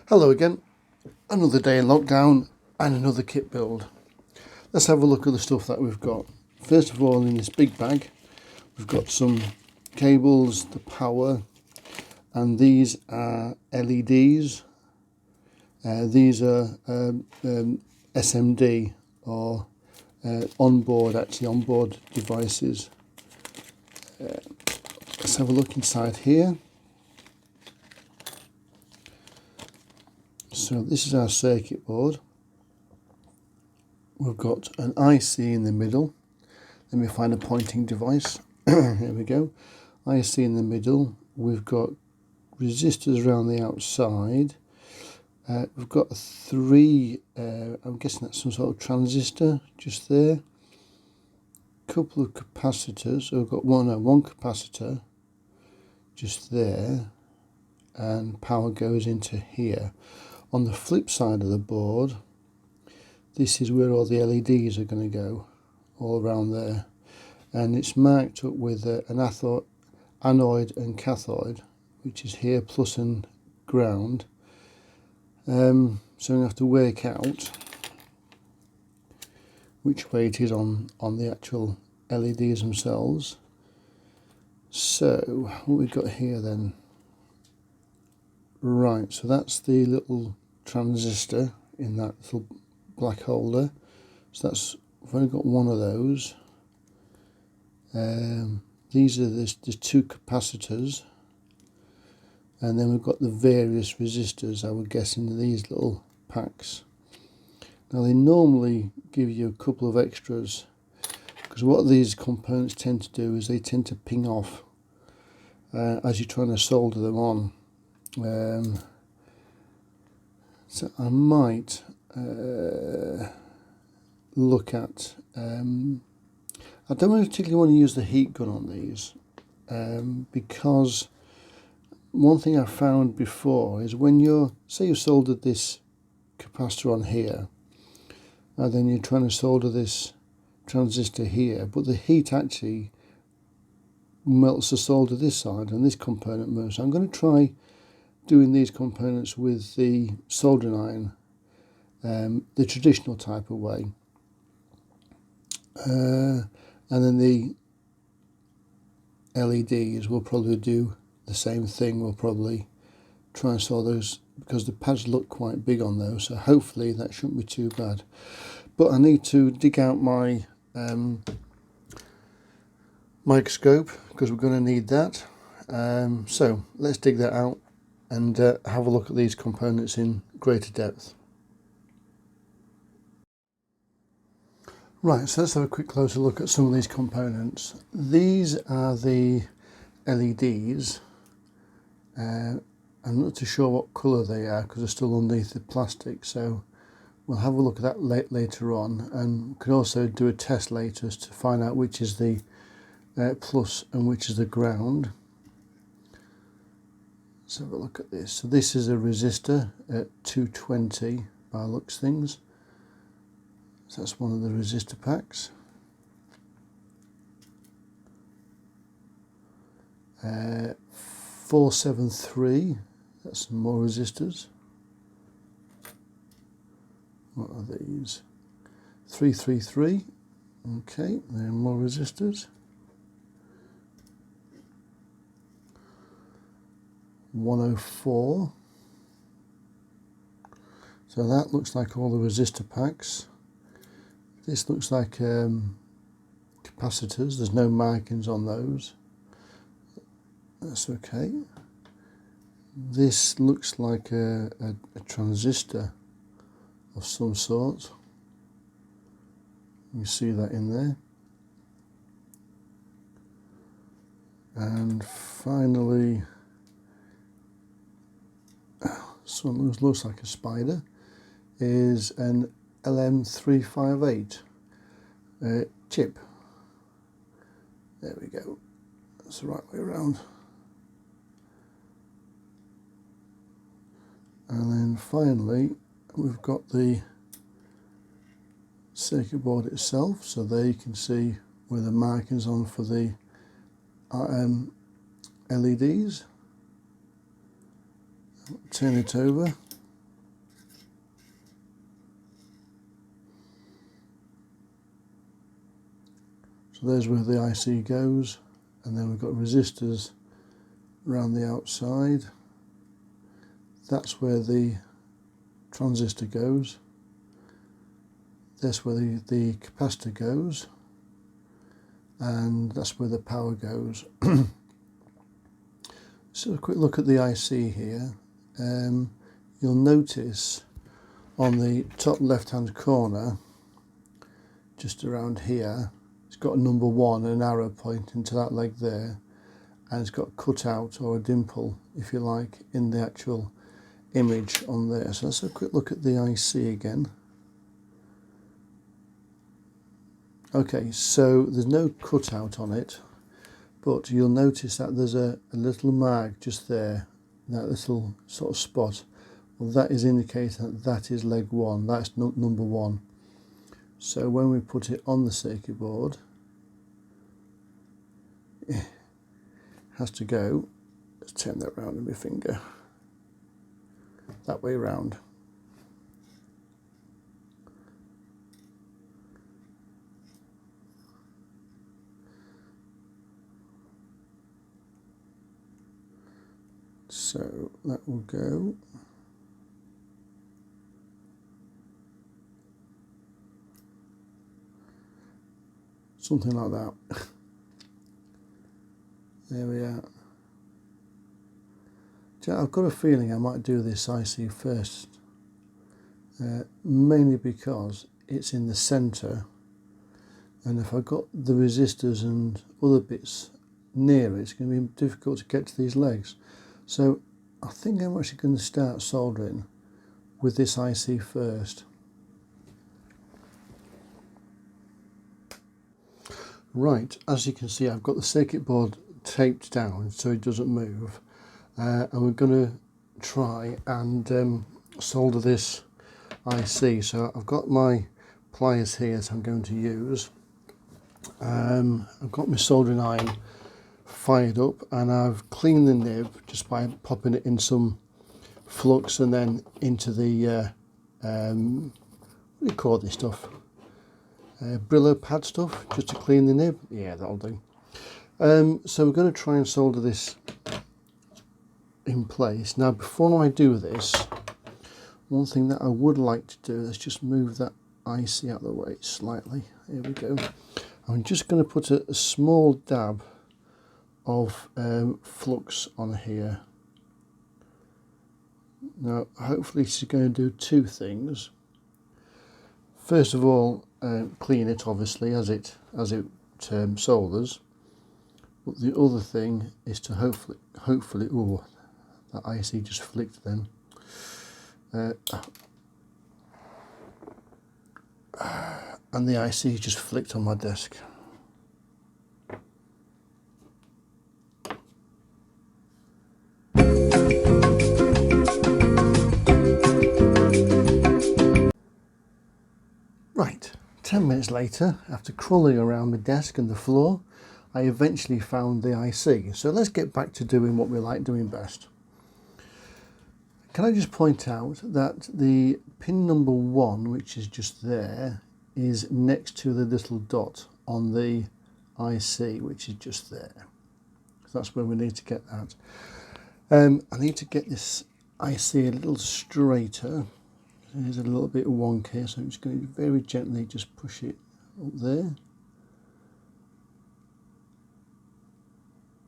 Hello again, another day in lockdown and another kit build. Let's have a look at the stuff that we've got. First of all, in this big bag we've got some cables, the power, and these are LEDs. These are SMD or onboard devices. Let's have a look inside here. So this is our circuit board. We've got an IC in the middle. Let me find a pointing device. Here we go. IC in the middle. We've got resistors around the outside. We've got three, I'm guessing that's some sort of transistor just there. Couple of capacitors. So we've got one capacitor just there, and power goes into here. On the flip side of the board, this is where all the LEDs are going to go, all around there, and it's marked up with an anode and cathode, which is here, plus and ground. So I'm going to have to work out which way it is on the actual LEDs themselves. So what we've got here then, right, so that's the little transistor in that little black holder. So that's, I've only got one of those. These are the two capacitors, and then we've got the various resistors, I would guess, in these little packs. Now they normally give you a couple of extras, because what these components tend to do is they tend to ping off as you're trying to solder them on. So I might look at, I don't particularly want to use the heat gun on these, because one thing I found before is when say you soldered this capacitor on here, and then you're trying to solder this transistor here, but the heat actually melts the solder this side and this component moves. So I'm going to try doing these components with the soldering iron, the traditional type of way, and then the LEDs will probably do the same thing. We'll probably try and solder those, because the pads look quite big on those, so hopefully that shouldn't be too bad. But I need to dig out my microscope, because we're going to need that. So let's dig that out and have a look at these components in greater depth. Right, so let's have a quick closer look at some of these components. These are the LEDs. I'm not too sure what colour they are, because they're still underneath the plastic, so we'll have a look at that later on, and we can also do a test later to find out which is the plus and which is the ground. Let's have a look at this. So this is a resistor at 220 by looks things. So that's one of the resistor packs. 473, that's some more resistors. What are these? 333, okay, there are more resistors. 104. So that looks like all the resistor packs. This looks like capacitors. There's no markings on those. That's okay. This looks like a transistor of some sort. You see that in there. And finally, something that looks like a spider, is an LM358 chip. There we go. That's the right way around. And then finally, we've got the circuit board itself, so there you can see where the markings on for the LEDs. Turn it over. So there's where the IC goes, and then we've got resistors around the outside. That's where the transistor goes. That's where the capacitor goes, and that's where the power goes. So a quick look at the IC here. You'll notice on the top left hand corner, just around here, it's got a number 1, an arrow pointing to that leg there, and it's got a cutout or a dimple, if you like, in the actual image on there. So let's have a quick look at the IC again. Okay, so there's no cutout on it, but you'll notice that there's a little mark just there, that little sort of spot. Well, that is indicating that that is leg 1, that's number 1. So when we put it on the circuit board, it has to go, let's turn that round with my finger, that way round. So that will go. Something like that. There we are. I've got a feeling I might do this IC first, mainly because it's in the centre, and if I've got the resistors and other bits near it, it's going to be difficult to get to these legs. So I think I'm actually going to start soldering with this IC first. Right, as you can see, I've got the circuit board taped down so it doesn't move, and we're going to try and solder this IC. So I've got my pliers here that I'm going to use. I've got my soldering iron fired up, and I've cleaned the nib just by popping it in some flux and then into the what do you call this stuff? Brillo pad stuff, just to clean the nib. Yeah, that'll do. So we're going to try and solder this in place. Now, before I do this, one thing that I would like to do is just move that IC out of the way slightly. Here we go. I'm just going to put a small dab of flux on here. Now, hopefully this is going to do two things. First of all, clean it, obviously, as it solders. But the other thing is to hopefully, oh, that IC just flicked then. And the IC just flicked on my desk. Right, 10 minutes later, after crawling around the desk and the floor, I eventually found the IC. So let's get back to doing what we like doing best. Can I just point out that the pin number 1, which is just there, is next to the little dot on the IC, which is just there. So that's where we need to get that. I need to get this IC a little straighter. It's a little bit wonky, so I'm just going to very gently just push it up there.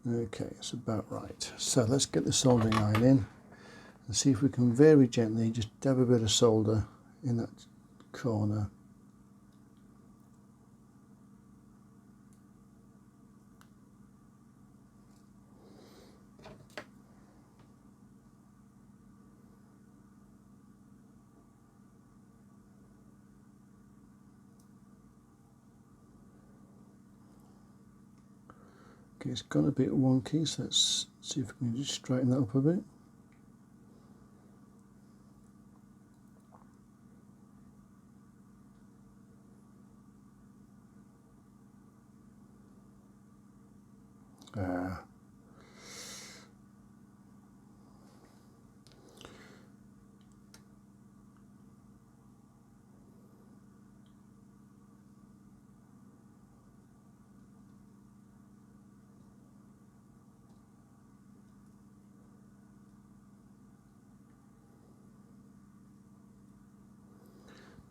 Okay, it's about right. So let's get the soldering iron in and see if we can very gently just dab a bit of solder in that corner. Okay, it's gone a bit wonky, so let's see if we can just straighten that up a bit.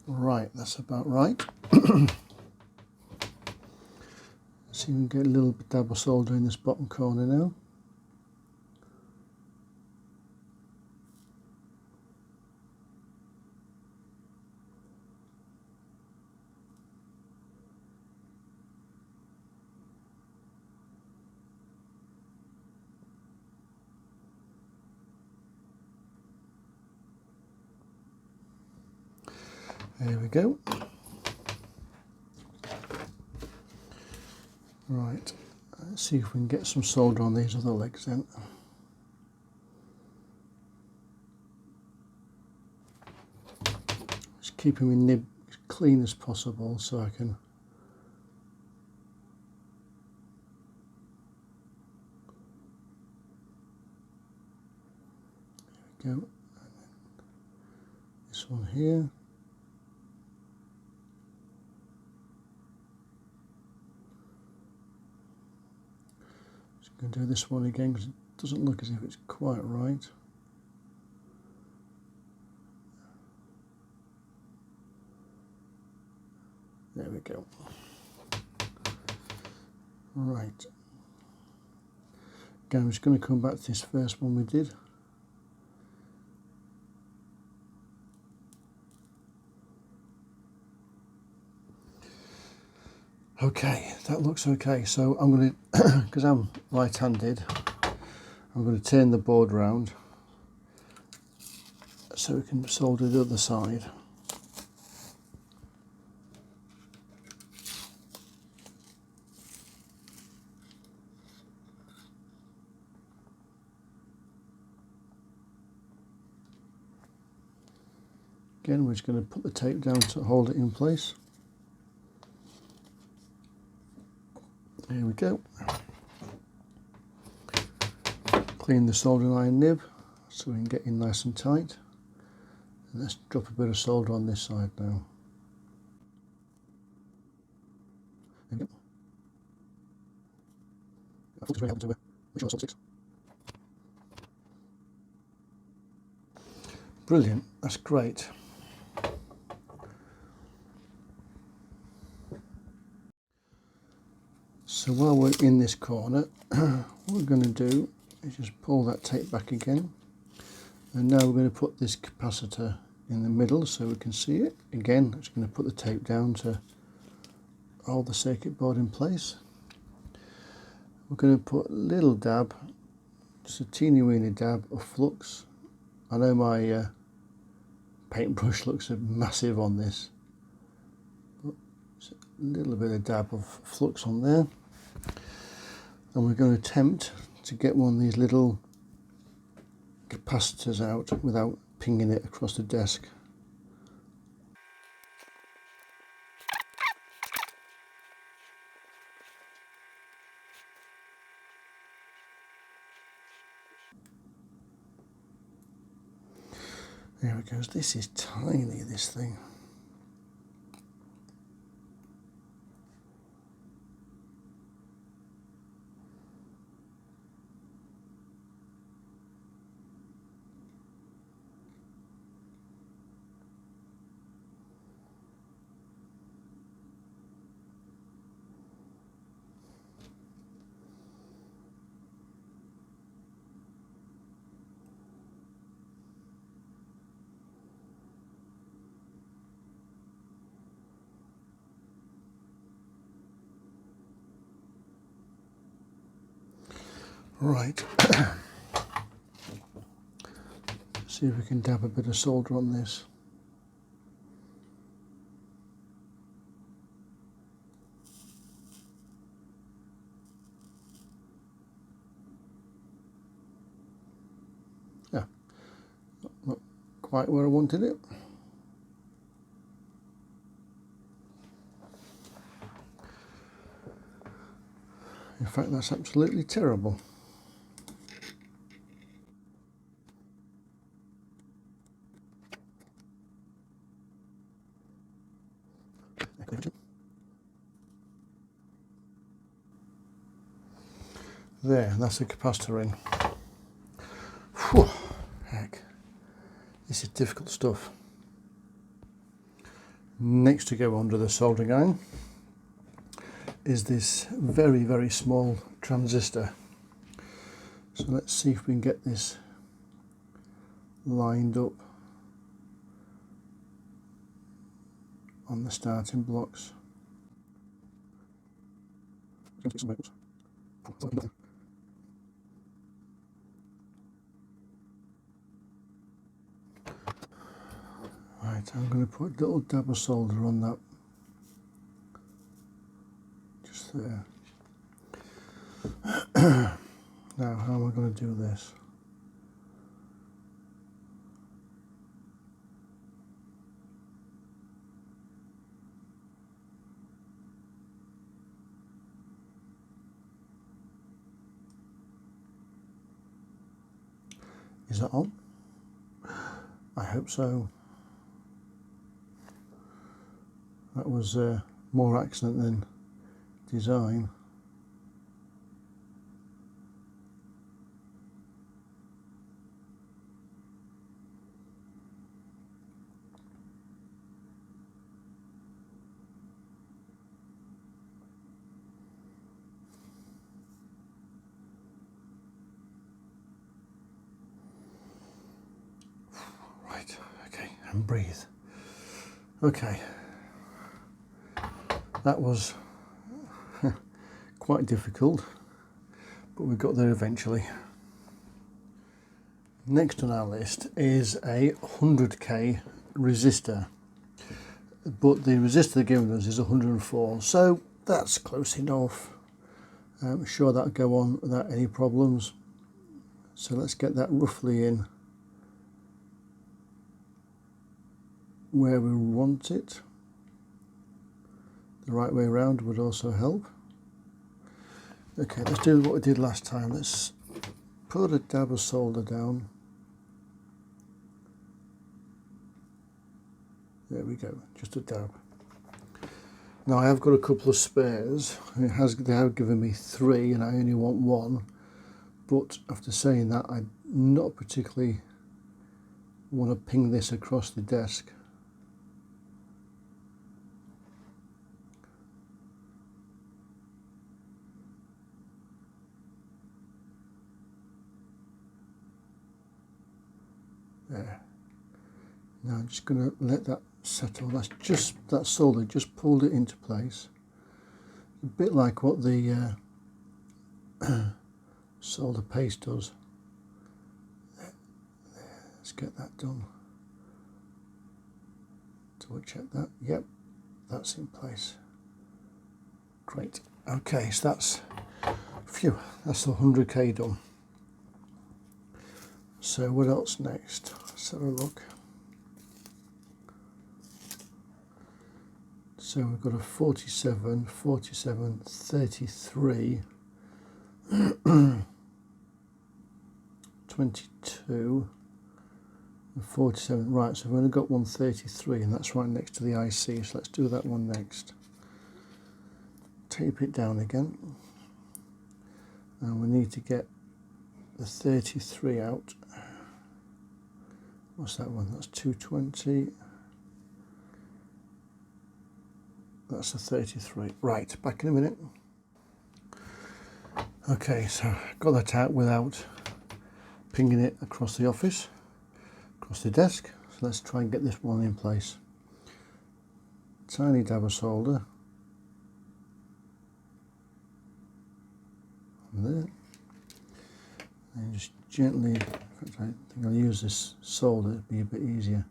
Right, that's about right. See, we can get a little dab of solder in this bottom corner now. There we go. Right, let's see if we can get some solder on these other legs then. Just keeping my nib as clean as possible so I can go. And then this one here. I'm going to do this one again because it doesn't look as if it's quite right. There we go. Right. Again, I'm just going to come back to this first one we did. Okay, that looks okay. So I'm going to, because I'm right-handed, I'm going to turn the board round so we can solder the other side. Again, we're just going to put the tape down to hold it in place. Here we go. Clean the soldering iron nib so we can get in nice and tight. And let's drop a bit of solder on this side now. There we go. Very helpful to make sure it sticks. Brilliant, that's great. So while we're in this corner, what we're going to do is just pull that tape back again. And now we're going to put this capacitor in the middle so we can see it. Again, I'm just going to put the tape down to hold the circuit board in place. We're going to put a little dab, just a teeny weeny dab of flux. I know my paintbrush looks massive on this, but just a little bit of dab of flux on there. And we're going to attempt to get one of these little capacitors out without pinging it across the desk. There it goes. This is tiny, this thing. Right, see if we can dab a bit of solder on this. Yeah, not quite where I wanted it. In fact, that's absolutely terrible. There, that's the capacitor in. Whew, heck, this is difficult stuff. Next to go under the soldering iron is this very, very small transistor. So let's see if we can get this lined up on the starting blocks. Right, I'm going to put a little dab of solder on that, just there. Now, how am I going to do this? Is that on? I hope so. That was more accident than design. Right, okay, and breathe. Okay, that was quite difficult, but we got there eventually. Next on our list is a 100k resistor, but the resistor they're giving us is 104, so that's close enough. I'm sure that'll go on without any problems. So let's get that roughly in where we want it. The right way around would also help. Okay, let's do what we did last time. Let's put a dab of solder down. There we go, just a dab. Now I have got a couple of spares. They have given me 3 and I only want 1. But after saying that, I not particularly want to ping this across the desk. There. Now I'm just going to let that settle. That's just that solder just pulled it into place. A bit like what the solder paste does. There. Let's get that done. Double check that. Yep, that's in place. Great. Okay, so that's that's the 100k done. So what else next? Let's have a look. So we've got a 47, 47, 33, 22, and 47. Right, so we've only got 133, and that's right next to the IC, so let's do that one next. Tape it down again. And we need to get the 33 out. What's that one? That's 220. That's a 33. Right, back in a minute. Okay, so got that out without pinging it across the office, across the desk. So let's try and get this one in place. Tiny dab of solder. There. And just gently, in fact, I think I'll use this solder, it'll be a bit easier.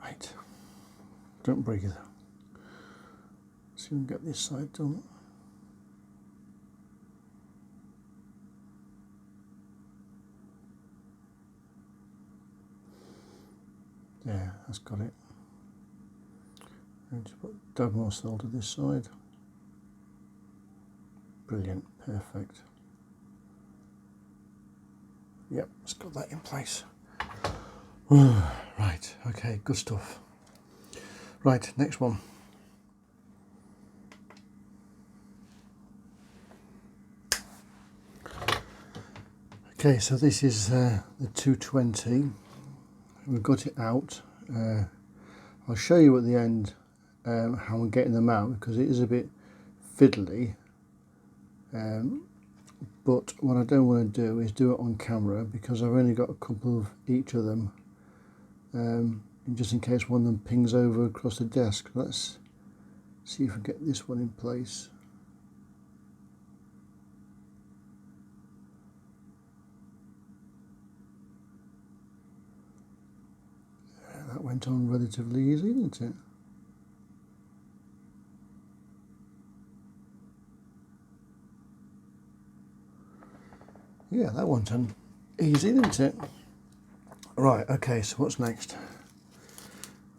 Right, don't break it. So we can get this side done. There, that's got it. And just put a dab more solder this side. Brilliant, perfect. Yep, it's got that in place. Right, okay, good stuff. Right, next one. Okay, so this is the 220. We've got it out. I'll show you at the end how I'm getting them out, because it is a bit fiddly. But what I don't want to do is do it on camera, because I've only got a couple of each of them, just in case one of them pings over across the desk. Let's see if I get this one in place. That went on relatively easy, didn't it? Yeah, that went on easy, didn't it? Right, okay, so what's next?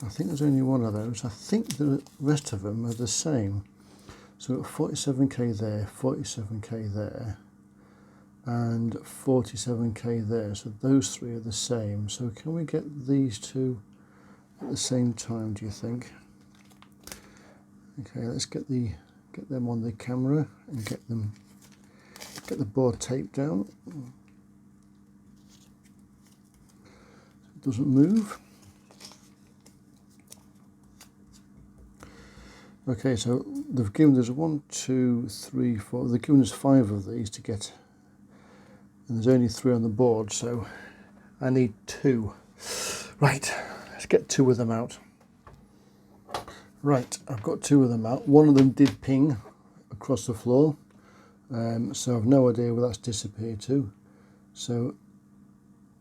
I think there's only one of those. I think the rest of them are the same. So we've got 47k there, 47k there, and 47k there. So those three are the same. So can we get these two at the same time, do you think? Okay, let's get them on the camera and get the board taped down so it doesn't move. Okay, so they've given us 1, 2, 3, 4. They've given us 5 of these to get, and there's only 3 on the board, so I need 2. Right, let's get 2 of them out. Right, I've got 2 of them out. One of them did ping across the floor, so I've no idea where that's disappeared to. So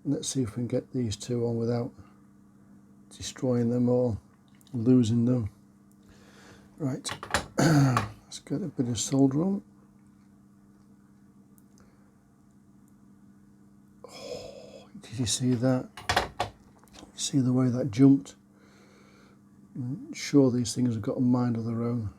let's see if we can get these 2 on without destroying them or losing them. Right, let's get a bit of solder on. Oh, did you see that? See the way that jumped? I'm sure these things have got a mind of their own.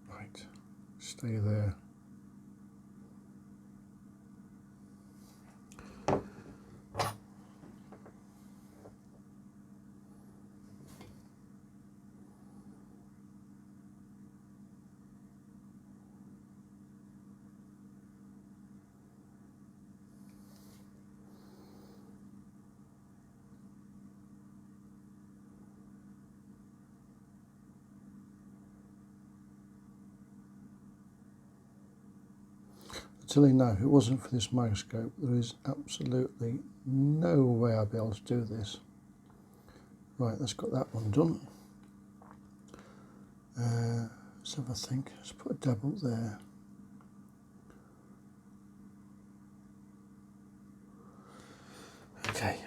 Right, stay there. I tell you now, if it wasn't for this microscope, there is absolutely no way I'd be able to do this. Right, let's got that one done. Let's have a think. Let's put a dab up there. Okay.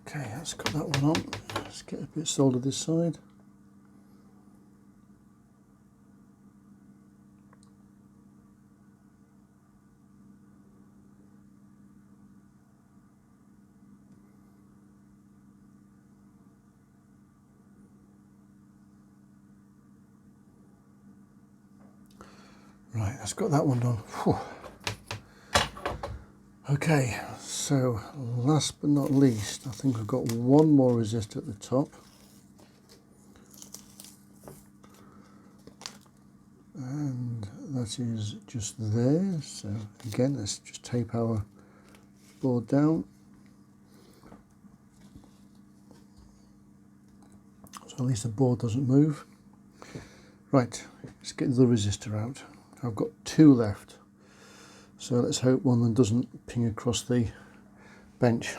Okay, let's got that one on. Let's get a bit soldered this side. Right, that's got that one done. Whew. Okay, so last but not least, I think we've got one more resistor at the top. And that is just there. So again, let's just tape our board down. So at least the board doesn't move. Right, let's get the resistor out. I've got 2 left. So let's hope one of them doesn't ping across the bench.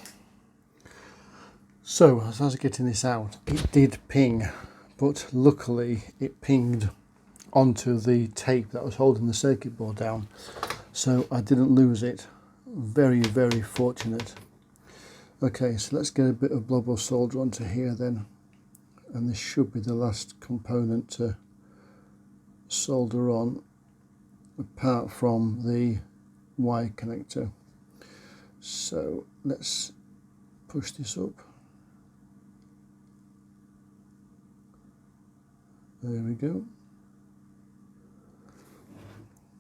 So as I was getting this out, it did ping, but luckily it pinged onto the tape that was holding the circuit board down, so I didn't lose it. Very, very fortunate. Okay, so let's get a bit of blob or solder onto here then, and this should be the last component to solder on apart from the Y connector. So let's push this up. There we go.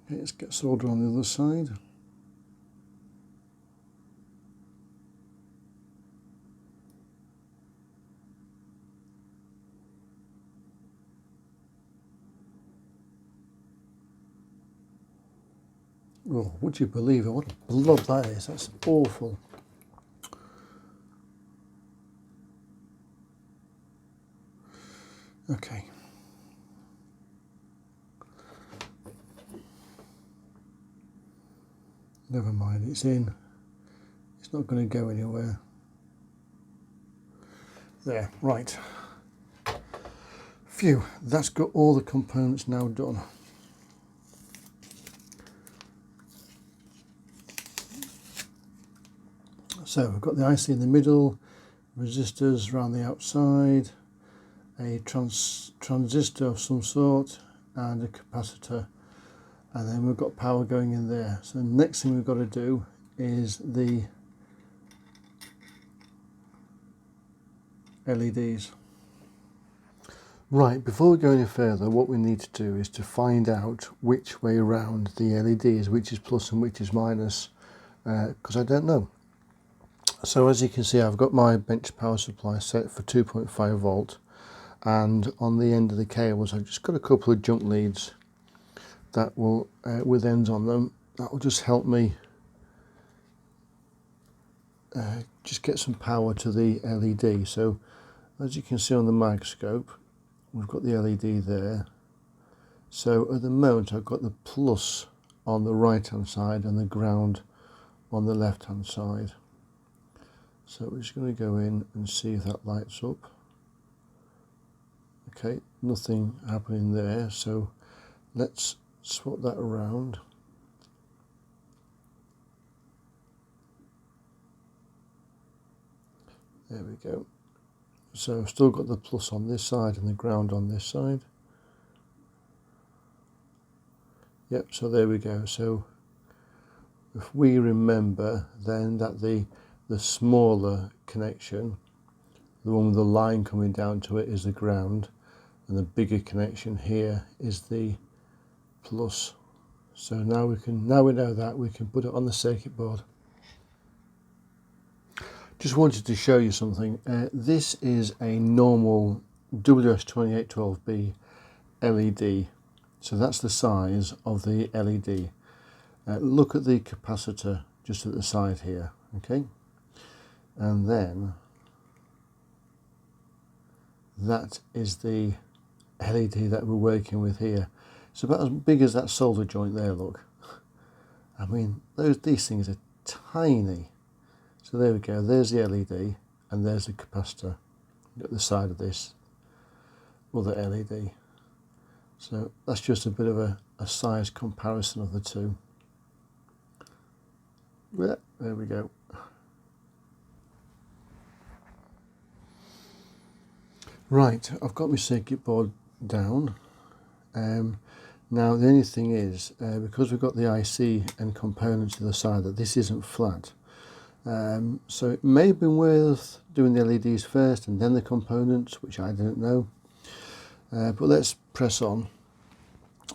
Okay, let's get solder on the other side. Oh, would you believe it? What a blob that is. That's awful. Okay. Never mind, it's in. It's not going to go anywhere. There, right. Phew, that's got all the components now done. So we've got the IC in the middle, resistors around the outside, a transistor of some sort, and a capacitor, and then we've got power going in there. So the next thing we've got to do is the LEDs. Right, before we go any further, what we need to do is to find out which way around the LEDs, which is plus and which is minus, because I don't know. So as you can see, I've got my bench power supply set for 2.5 volt, and on the end of the cables I've just got a couple of jump leads that will with ends on them. That will just help me just get some power to the LED. So as you can see on the microscope, we've got the LED there. So at the moment I've got the plus on the right hand side and the ground on the left hand side. So we're just going to go in and see if that lights up. Okay, nothing happening there, so let's swap that around. There we go. So I've still got the plus on this side and the ground on this side. Yep, so there we go. So if we remember then that the smaller connection, the one with the line coming down to it, is the ground, and the bigger connection here is the plus. So now we know that we can put it on the circuit board. Just wanted to show you something. This is a normal WS2812B LED. So that's the size of the LED. Look at the capacitor just at the side here, okay? And then that is the LED that we're working with here. It's about as big as that solder joint there, look. I mean, these things are tiny. So there we go, there's the LED and there's the capacitor at the side of this other LED. So that's just a bit of a size comparison of the two. Yeah, there we go. Right, I've got my circuit board down. Now the only thing is, because we've got the IC and components to the side, that this isn't flat. So it may have been worth doing the LEDs first and then the components, which I didn't know. But let's press on.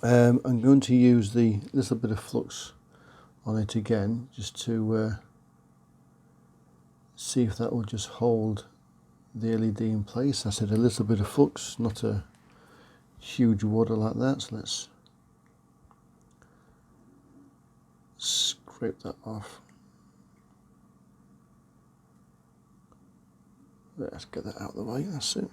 I'm going to use the little bit of flux on it again, just to see if that will just hold the LED in place. I said a little bit of flux, not a huge water like that. So let's scrape that off. Let's get that out of the way, that's it.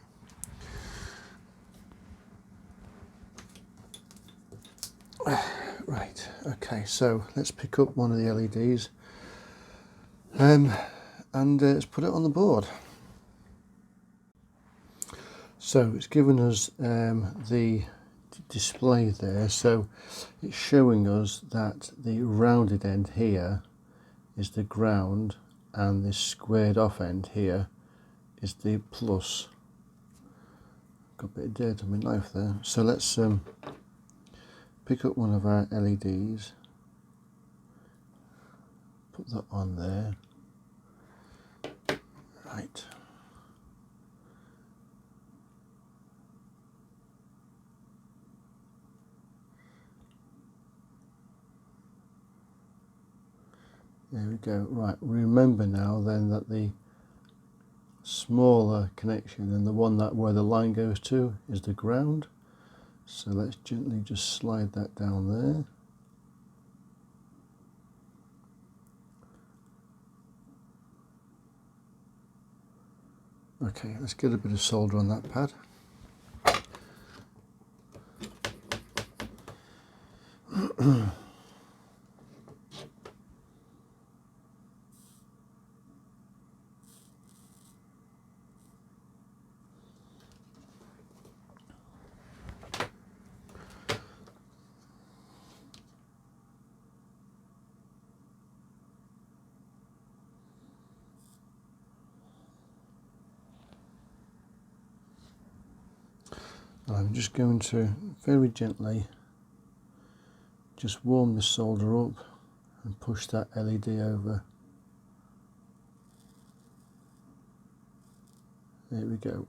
Right, okay, so let's pick up one of the LEDs and let's put it on the board. So it's given us the display there, so it's showing us that the rounded end here is the ground and this squared off end here is the plus. Got a bit of dirt on my knife there, so let's pick up one of our LEDs, put that on there. Right. There we go. Right, remember now then that the smaller connection and the one that where the line goes to is the ground. So let's gently just slide that down there. Okay, let's get a bit of solder on that pad. I'm just going to very gently just warm the solder up and push that LED over. There we go.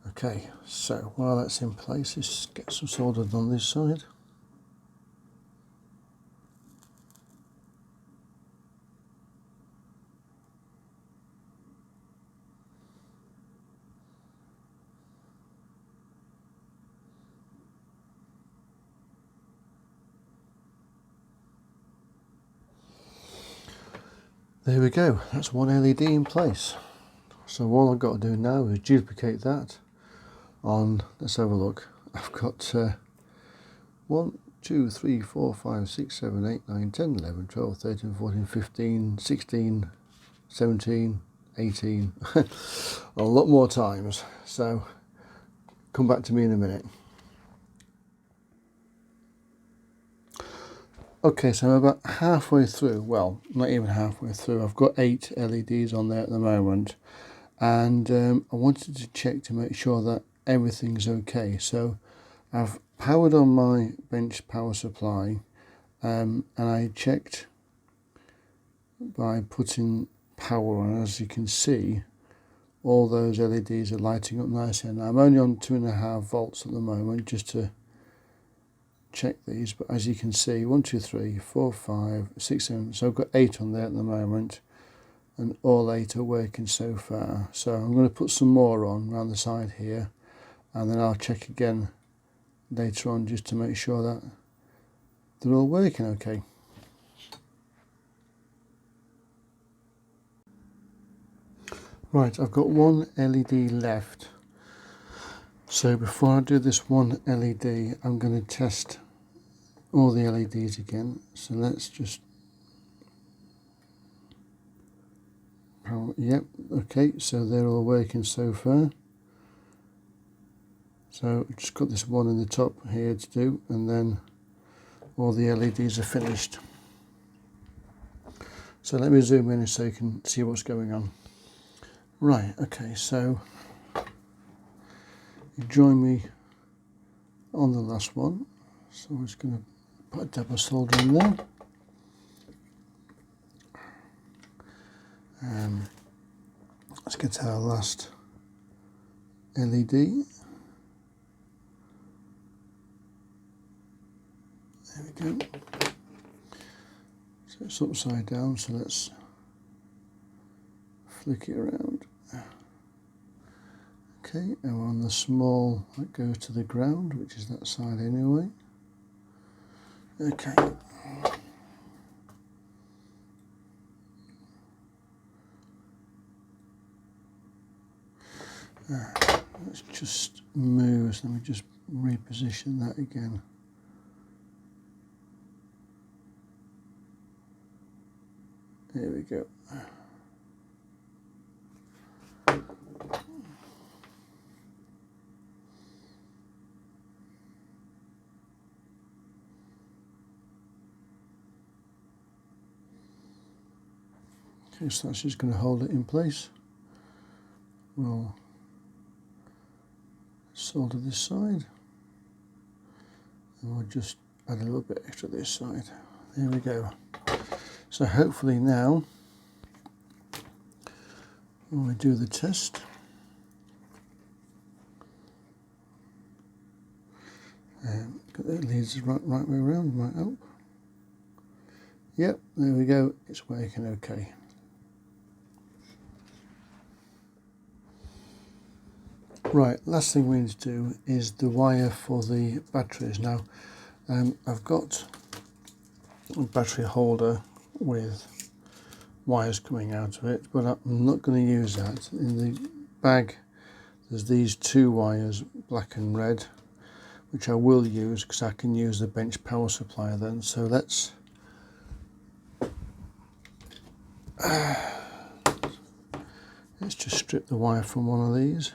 Okay, so while that's in place, let's get some solder on this side. There we go, that's one LED in place. So all I've got to do now is duplicate that on, let's have a look, I've got 1, 2, 3, 4, 5, 6, 7, 8, 9, 10, 11, 12, 13, 14, 15, 16, 17, 18, a lot more times. So come back to me in a minute. Okay, so I'm about halfway through, well, not even halfway through. I've got 8 LEDs on there at the moment, and I wanted to check to make sure that everything's okay. So I've powered on my bench power supply, and I checked by putting power on. As you can see, all those LEDs are lighting up nicely, and I'm only on 2.5 volts at the moment, just to check these, but as you can see, 1, 2, 3, 4, 5, 6, 7, so I've got 8 on there at the moment, and all 8 are working so far. So I'm going to put some more on around the side here, and then I'll check again later on just to make sure that they're all working okay. Right, I've got one LED left. So before I do this one LED, I'm going to test all the LEDs again. So let's just, yep, okay, so they're all working so far. So I've just got this one in the top here to do, and then all the LEDs are finished. So let me zoom in so you can see what's going on. Right, okay, so you join me on the last one. So I'm just going to put a dab of solder in there. Let's get to our last LED. There we go. So it's upside down, so let's flick it around. Okay, and we're on the small that goes to the ground, which is that side anyway. Okay. Let's just move, so let me just reposition that again. There we go. Okay, so that's just going to hold it in place. We'll solder this side, and we'll just add a little bit extra this side. There we go. So hopefully now, when we do the test, got the leads right way around, right up. Yep, there we go, it's working okay. Right, last thing we need to do is the wire for the batteries. Now, I've got a battery holder with wires coming out of it, but I'm not going to use that. In the bag, there's these two wires, black and red, which I will use because I can use the bench power supply then. So let's just strip the wire from one of these.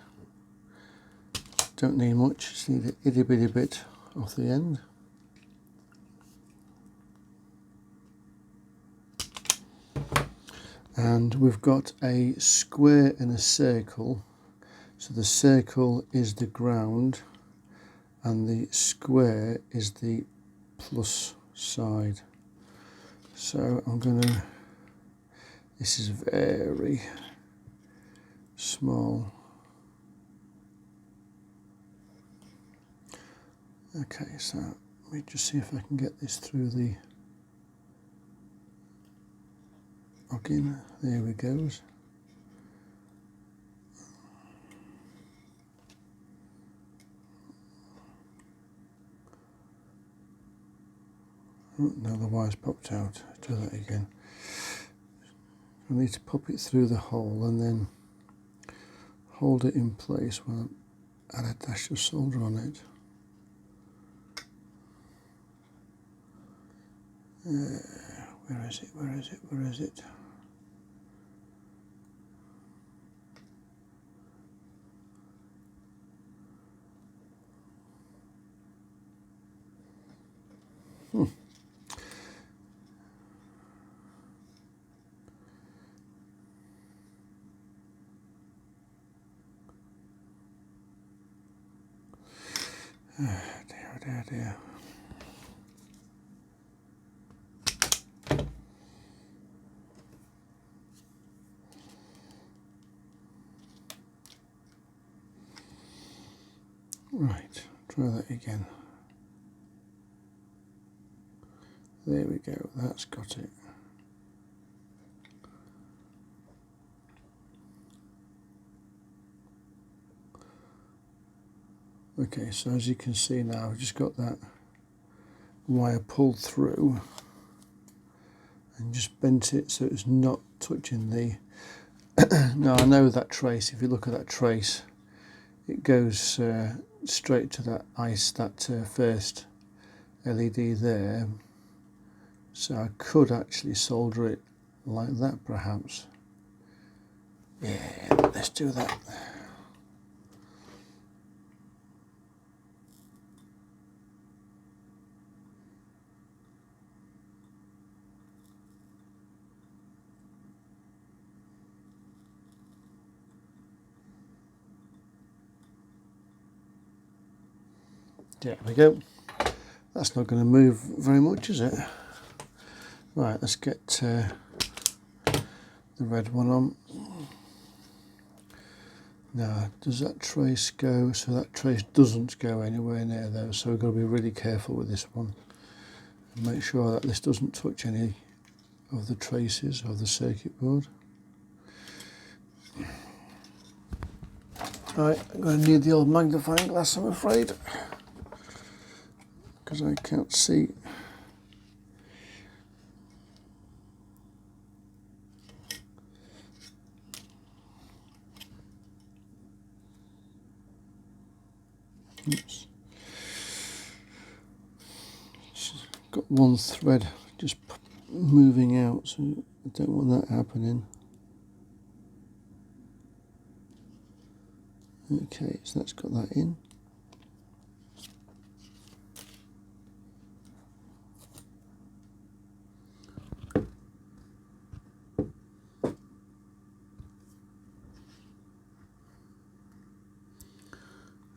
Don't need much, just need an itty bitty bit off the end. And we've got a square and a circle. So the circle is the ground and the square is the plus side. So I'm going to, this is very small. Okay, so let me just see if I can get this through the again. There we go. Oh, now the wire's popped out. Do that again. I need to pop it through the hole and then hold it in place while I add a dash of solder on it. Where is it? Where is it? Where is it? Dear. Right, try that again. There we go, that's got it. Okay, so as you can see now, I've just got that wire pulled through and just bent it so it's not touching the now I know that trace, if you look at that trace, it goes straight to that first LED there, so I could actually solder it like that perhaps. Yeah, let's do that. There we go. That's not going to move very much, is it? Right, let's get the red one on. Now, does that trace go? So that trace doesn't go anywhere near there, so we've got to be really careful with this one. And make sure that this doesn't touch any of the traces of the circuit board. Right, I'm going to need the old magnifying glass, I'm afraid, because I can't see. Oops. Got one thread just moving out, so I don't want that happening. Okay, so that's got that in.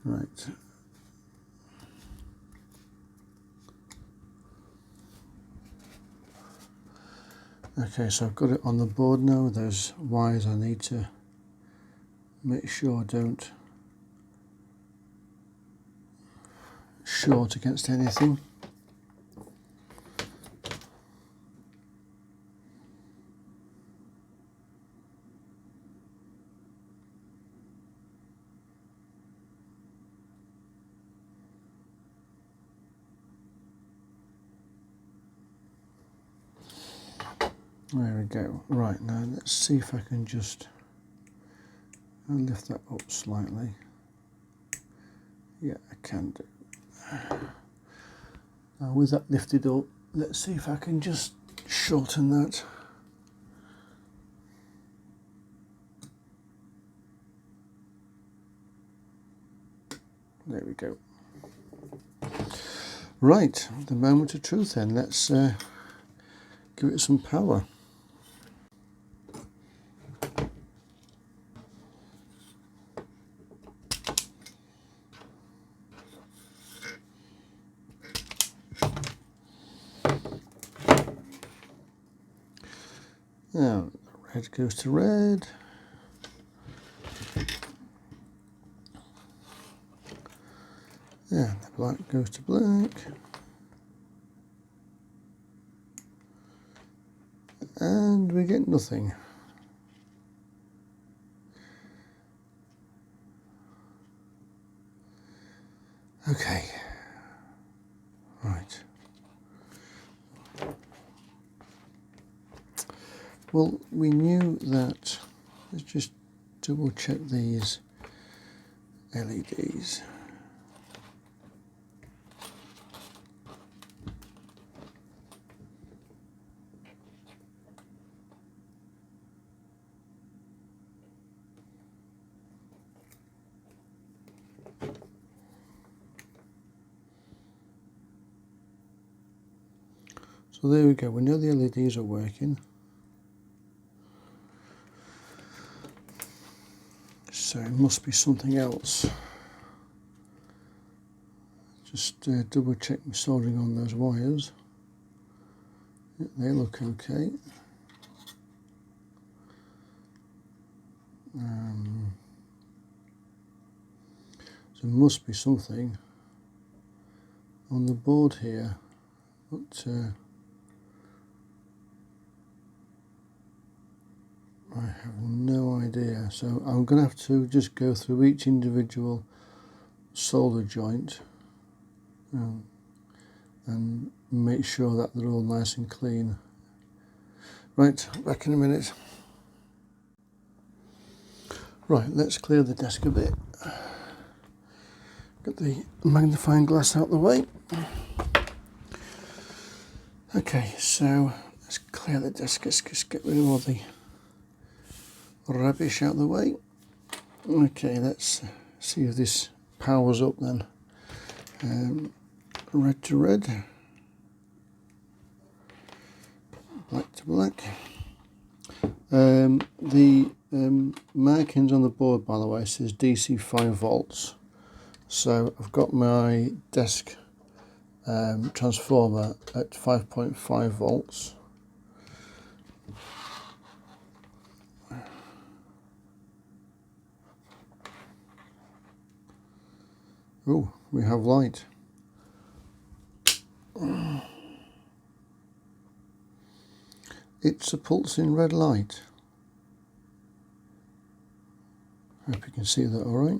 Right. Okay, so I've got it on the board now. Those wires I need to make sure I don't short against anything. There we go. Right, now let's see if I can just lift that up slightly. Yeah, I can do. Now with that lifted up, let's see if I can just shorten that. There we go. Right, the moment of truth then. Let's give it some power. Now, red goes to red. Yeah, the black goes to black. And we get nothing. Okay. Right. Well, we knew that. Let's just double check these LEDs. So there we go, we know the LEDs are working. So it must be something else. Just double check my soldering on those wires. Yeah, they look okay. So there must be something on the board here, but I have no idea. So I'm going to have to just go through each individual solder joint and make sure that they're all nice and clean. Right, back in a minute. Right, let's clear the desk a bit. Get the magnifying glass out the way. Okay, so let's clear the desk. Let's just get rid of all the rubbish out the way. Okay, let's see if this powers up then. Red to red, black to black. The markings on the board, by the way, says DC 5 volts. So I've got my desk transformer at 5.5 volts. Oh, we have light. It's a pulsing red light. Hope you can see that all right.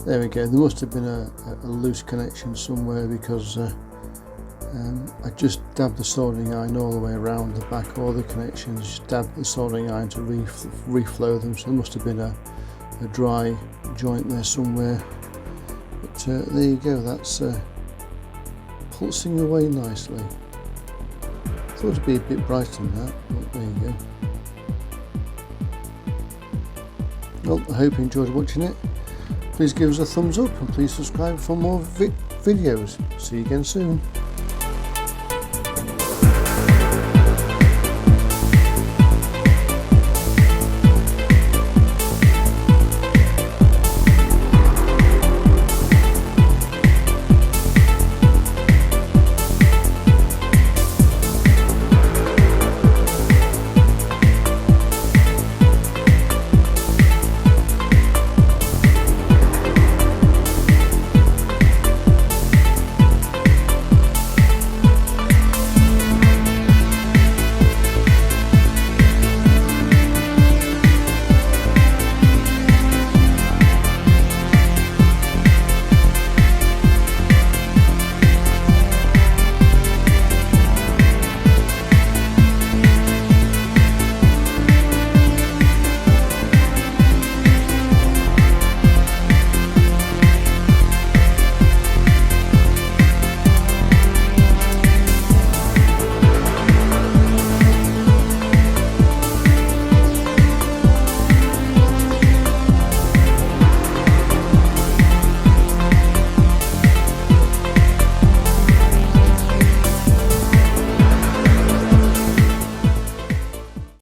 There we go. There must have been a loose connection somewhere, because I just dabbed the soldering iron all the way around the back, all the connections, just dabbed the soldering iron to reflow them, so there must have been a dry joint there somewhere. But there you go, that's pulsing away nicely. Thought it'd be a bit brighter than that, but there you go. Well, I hope you enjoyed watching it. Please give us a thumbs up and please subscribe for more videos. See you again soon.